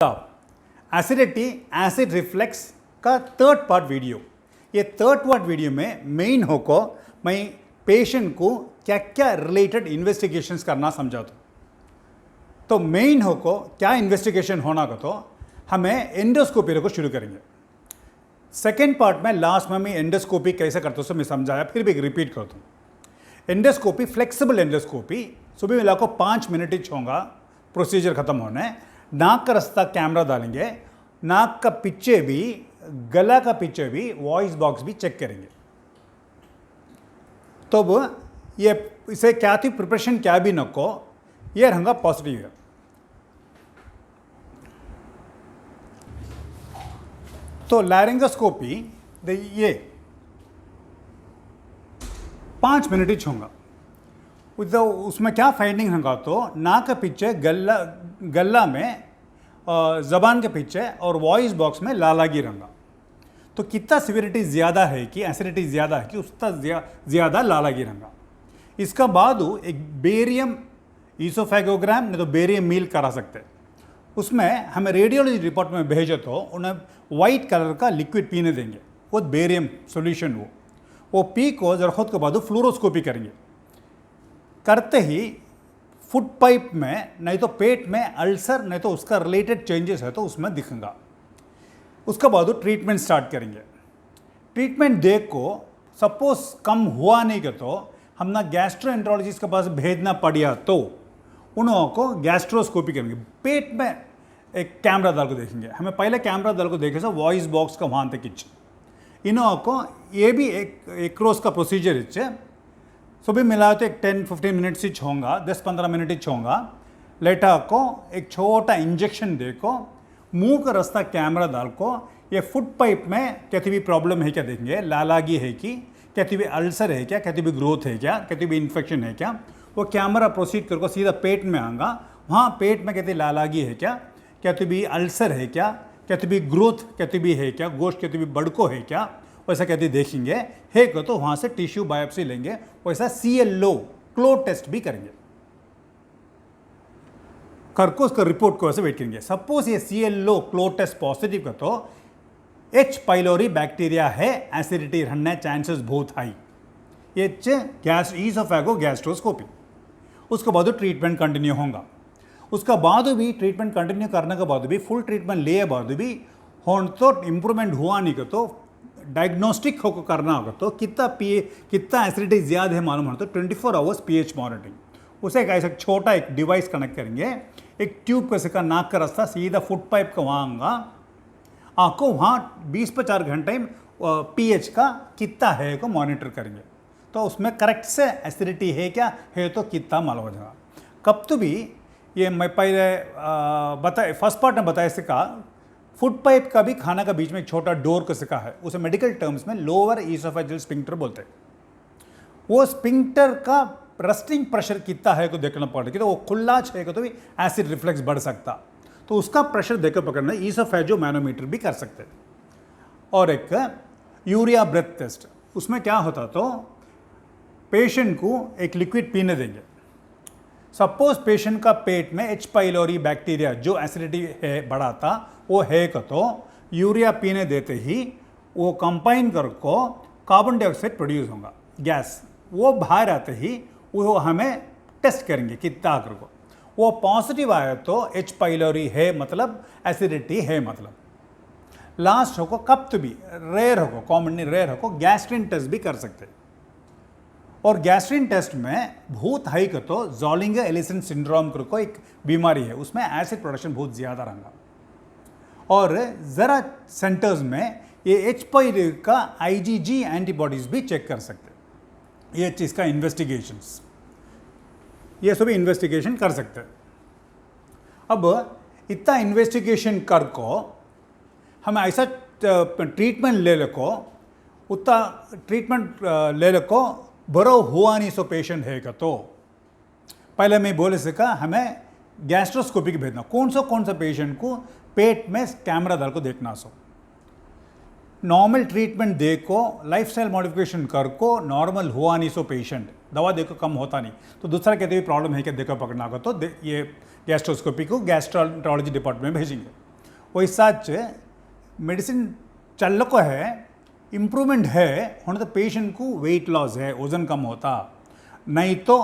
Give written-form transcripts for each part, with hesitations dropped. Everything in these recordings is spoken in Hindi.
एसिडिटी एसिड रिफ्लेक्स का थर्ड पार्ट वीडियो। ये थर्ड पार्ट वीडियो में मेन होको मैं पेशेंट को क्या क्या रिलेटेड इन्वेस्टिगेशंस करना समझाता हूँ। तो मेन होको क्या इन्वेस्टिगेशन होना का तो हमें एंडोस्कोपी को शुरू करेंगे। सेकेंड पार्ट में लास्ट में मैं एंडोस्कोपी कैसे करता हूँ मैं समझाया, फिर भी रिपीट करता हूँ। एंडोस्कोपी फ्लेक्सिबल एंडोस्कोपी सुबह मिला को 5 मिनट ही होगा प्रोसीजर ख़त्म होने। नाक का रास्ता कैमरा डालेंगे, नाक का पीछे भी गला का पीछे भी वॉइस बॉक्स भी चेक करेंगे। तो ये इसे क्या थी प्रिपरेशन क्या भी नको ये रंगा पॉजिटिव है। तो लैरिंगोस्कोपी ये 5 मिनट ही होगा। उसमें क्या फाइंडिंग होगा तो नाक के पीछे गला में ज़बान के पीछे और वॉइस बॉक्स में लालागी रंगा। तो कितना सिविरिटी ज़्यादा है कि एसिडिटी ज़्यादा है कि उसका ज़्यादा लालागी रंगा। इसका बाद एक बेरियम ईसोफेगोग्राम नहीं तो बेरियम मील करा सकते हैं। उसमें हमें रेडियोलॉजी रिपोर्ट में भेजे तो उन्हें वाइट कलर का लिक्विड पीने देंगे, वो बेरियम सॉल्यूशन वो पी को ज़रूरत के बाद फ्लोरोस्कोपी करेंगे। करते ही फूड पाइप में नहीं तो पेट में अल्सर नहीं तो उसका रिलेटेड चेंजेस है तो उसमें दिखेगा। उसके बाद ट्रीटमेंट स्टार्ट करेंगे। ट्रीटमेंट देख को सपोज कम हुआ नहीं कि तो हम ना गैस्ट्रोएंटरोलॉजिस्ट के पास भेजना पड़ा तो उन्हों को गैस्ट्रोस्कोपी करेंगे। पेट में एक कैमरा डाल को देखेंगे। हमें पहले कैमरा डाल को देखे सो वॉइस बॉक्स का वहाँ तक इच्छे इन्हों को ये भी एक रोज का प्रोसीजर इच्छे। सुबह मिला तो एक 10-15 मिनट से होगा, 10-15 मिनट ही होगा। लेटा को एक छोटा इंजेक्शन दे को मुंह का रास्ता कैमरा डाल को ये फूड पाइप में कहती भी प्रॉब्लम है क्या देखेंगे, लालागी है कि कहती भी अल्सर है क्या, कहती भी ग्रोथ है क्या, कहती भी इन्फेक्शन है क्या। वो कैमरा प्रोसीड करके सीधा पेट में आएगा। वहाँ पेट में कहती लालागी है क्या, कहती भी अल्सर है क्या, कहती भी ग्रोथ कहती भी है क्या, गोश्त कहती भी बड़को है क्या, वैसा कहती देखेंगे है को तो वहाँ से टिश्यू बायोप्सी लेंगे। वैसा CLO क्लो टेस्ट भी करेंगे करको उसका रिपोर्ट को वैसे वेट करेंगे। सपोज ये CLO क्लो टेस्ट पॉजिटिव का तो H पाइलोरी बैक्टीरिया है, एसिडिटी रहने चांसेस बहुत हाई। H गैस ईसोफेगो गैस्ट्रोस्कोपी। उसके बाद ट्रीटमेंट कंटिन्यू होगा। उसका बाद भी ट्रीटमेंट कंटिन्यू करने के बाद भी फुल ट्रीटमेंट लिए बाद भी होने तो इम्प्रूवमेंट हुआ नहीं तो डायग्नोस्टिक होकर करना होगा। तो कितना एसिडिटी ज़्यादा है मालूम हो तो 24 आवर्स pH मॉनिटरिंग। उसे एक ऐसा छोटा एक डिवाइस कनेक्ट करेंगे, एक ट्यूब का सिक्का नाक का रास्ता सीधा फुट पाइप का वहाँ आऊँगा। आपको वहाँ 20-4 घंटे pH का कितना है को मॉनिटर करेंगे। तो उसमें करेक्ट से एसिडिटी है क्या है तो कितना मालूम हो जाएगा। कब तो भी ये मैं पहले फर्स्ट पार्ट में बताया सिक्का फूड पाइप का भी खाना का बीच में एक छोटा डोर का सिक्का है, उसे मेडिकल टर्म्स में लोअर ईसोफेजियल स्पिंक्टर बोलते हैं। वो स्पिंक्टर का रस्टिंग प्रेशर कितना है को देखना पड़ेगा। तो वो खुला है तो भी एसिड रिफ्लेक्स बढ़ सकता, तो उसका प्रेशर देकर पकड़ना ईसोफेजो मैनोमीटर भी कर सकते हैं। और एक यूरिया ब्रेथ टेस्ट, उसमें क्या होता तो पेशेंट को एक लिक्विड पीने देंगे। सपोज पेशेंट का पेट में H पाइलोरी बैक्टीरिया जो एसिडिटी है बढ़ाता वो है तो यूरिया पीने देते ही वो कंबाइन कर को कार्बन डाइऑक्साइड प्रोड्यूस होगा गैस। वो बाहर आते ही वो हमें टेस्ट करेंगे कितना कर को। वो पॉजिटिव आया तो H पाइलोरी है मतलब एसिडिटी है मतलब। लास्ट हो को कब तो भी रेयर हो को कॉमनली रेयर हो को गैस्ट्रिन टेस्ट भी कर सकते। और गैस्ट्रिन टेस्ट में बहुत हाई का तो ज़ोलिंगर एलिसन सिंड्रोम को एक बीमारी है, उसमें एसिड प्रोडक्शन बहुत ज़्यादा रहेगा। और ज़रा सेंटर्स में ये H पाइलोरी का IgG एंटीबॉडीज़ भी चेक कर सकते हैं। ये चीज़ का इन्वेस्टिगेशंस ये सभी इन्वेस्टिगेशन कर सकते हैं। अब इतना इन्वेस्टिगेशन कर को हम ऐसा ट्रीटमेंट ले लो उतना ट्रीटमेंट ले लो बरो हुआ नहीं सो पेशेंट है का तो पहले मैं बोले सका हमें गैस्ट्रोस्कोपी की भेजना। कौन सा पेशेंट को पेट में कैमरा डाल को देखना सो नॉर्मल ट्रीटमेंट दे को लाइफस्टाइल मॉडिफिकेशन कर को नॉर्मल हुआ नहीं सो पेशेंट दवा देखो कम होता नहीं तो दूसरा कहते हुए प्रॉब्लम है क्या देखो पकड़ना होगा तो ये गैस्ट्रोस्कोपी को गैस्ट्रोएंटरोलॉजी डिपार्टमेंट में भेजेंगे। वैसा मेडिसिन चलको है इम्प्रूवमेंट है होने तो पेशेंट को वेट लॉस है, वज़न कम होता, नहीं तो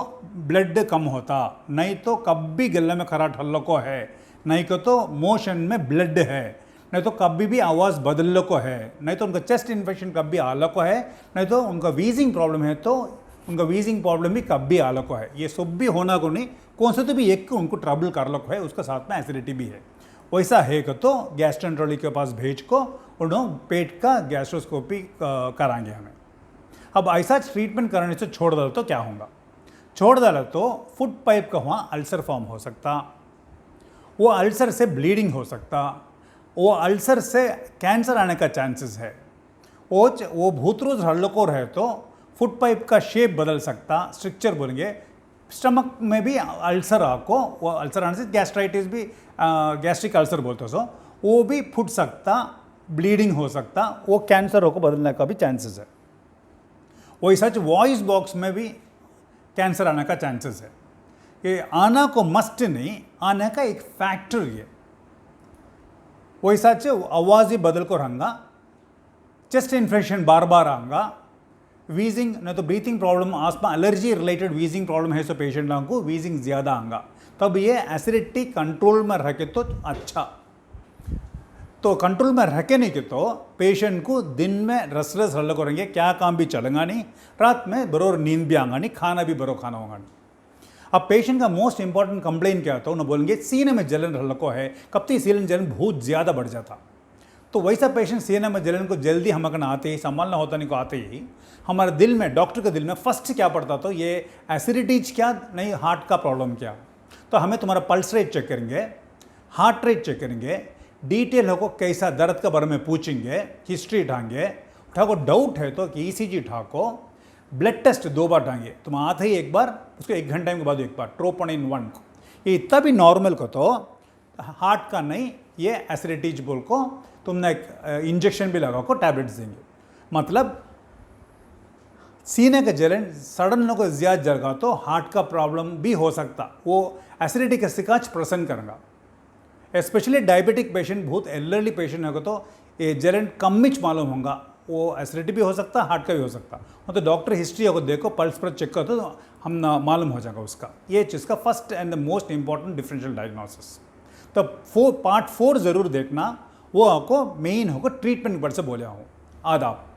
ब्लड कम होता, नहीं तो कभी गले में खराट हल्लो है, नहीं तो मोशन में ब्लड है, नहीं तो कभी भी आवाज़ बदल को है, नहीं तो उनका चेस्ट इन्फेक्शन कभी आलो को है, नहीं तो उनका वीजिंग प्रॉब्लम है तो उनका वीजिंग प्रॉब्लम भी कभी आलो को है। ये सब भी होना को नहीं, कौन से तो भी एक उनको ट्रबल कर लो है, उसका साथ में एसिडिटी भी है। वैसा है तो गैस्ट्रोएंटरोलॉजी के पास भेज को उन्होंने पेट का गैस्ट्रोस्कोपी कराएंगे हमें। अब ऐसा ट्रीटमेंट करने से छोड़ डालो तो क्या होगा? छोड़ डालो तो फूड पाइप का वहाँ अल्सर फॉर्म हो सकता, वो अल्सर से ब्लीडिंग हो सकता, वो अल्सर से कैंसर आने का चांसेस है। वो भूतरोज हल्को रहे तो फूड पाइप का शेप बदल सकता, स्ट्रक्चर बोलेंगे, स्टमक में भी अल्सर आको, वो अल्सर आने से गैस्ट्राइटिस भी गैस्ट्रिक अल्सर बोलते हो, वो भी फूट सकता, ब्लीडिंग हो सकता, वो कैंसर को बदलने का भी चांसेस है। वही सच वॉइस बॉक्स में भी कैंसर आने का चांसेस है। ये आना को मस्ट नहीं, आने का एक फैक्टर ये। वही सच आवाज़ ही बदल को रहूँगा, चेस्ट इन्फेक्शन बार बार आऊँगा, वीजिंग नहीं तो ब्रीथिंग प्रॉब्लम, आसमा एलर्जी रिलेटेड वीजिंग प्रॉब्लम है तो पेशेंट को वीजिंग ज़्यादा आऊँगा, तब ये एसिडिटी कंट्रोल में रखे तो अच्छा। तो कंट्रोल में रखे नहीं कि तो पेशेंट को दिन में रेस्टलेस हल्ला करेंगे, क्या काम भी चलेगा नहीं, रात में बरोबर नींद भी आएगा नहीं, खाना भी बरो खाना होगा नहीं। अब पेशेंट का मोस्ट इंपॉर्टेंट कंप्लेन क्या होता है, उन्हें बोलेंगे सीने में जलन हल्को है, कब तक सीने में जलन बहुत ज़्यादा बढ़ जाता। तो वैसा पेशेंट सीने में जलन को जल्दी हम अगर आते ही संभालना होता नहीं को आते ही हमारे दिल में, डॉक्टर के दिल में फर्स्ट क्या पड़ता, तो ये एसिडिटीज क्या नहीं, हार्ट का प्रॉब्लम क्या। तो हमें तुम्हारा पल्स रेट चेक करेंगे, हार्ट रेट चेक करेंगे, डिटेल हो को कैसा दर्द के बारे में पूछेंगे, हिस्ट्री ठाएंगे, ठाको डाउट है तो कि ईसीजी ठाको, ब्लड टेस्ट 2 बार ठाएंगे, तुम आते ही एक बार, उसको 1 घंटे के बाद एक बार, ट्रोपोनिन 1 को, ये इतना भी नॉर्मल को तो हार्ट का नहीं, ये एसिडिटीज बोल को तुमने इंजेक्शन भी लगा को टैबलेट्स देंगे। मतलब सीने का जलन सडन को ज़्यादा जगह तो हार्ट का प्रॉब्लम भी हो सकता, वो एसिडिटी का शिकायत प्रसन्न करेंगे। स्पेशली डायबिटिक पेशेंट, बहुत एल्डरली पेशेंट होगा तो ये जलन कमिच मालूम होगा, वो एसिडिटी भी हो सकता, हार्ट का भी हो सकता। तो डॉक्टर हिस्ट्री अगर देखो, पल्स पर चेक करो तो हम मालूम हो जाएगा उसका। ये चीज़ का first and the most important differential diagnosis. तो पार्ट 4 ज़रूर देखना, वो आपको मेन होगा ट्रीटमेंट पर से बोले हूँ। आदाब।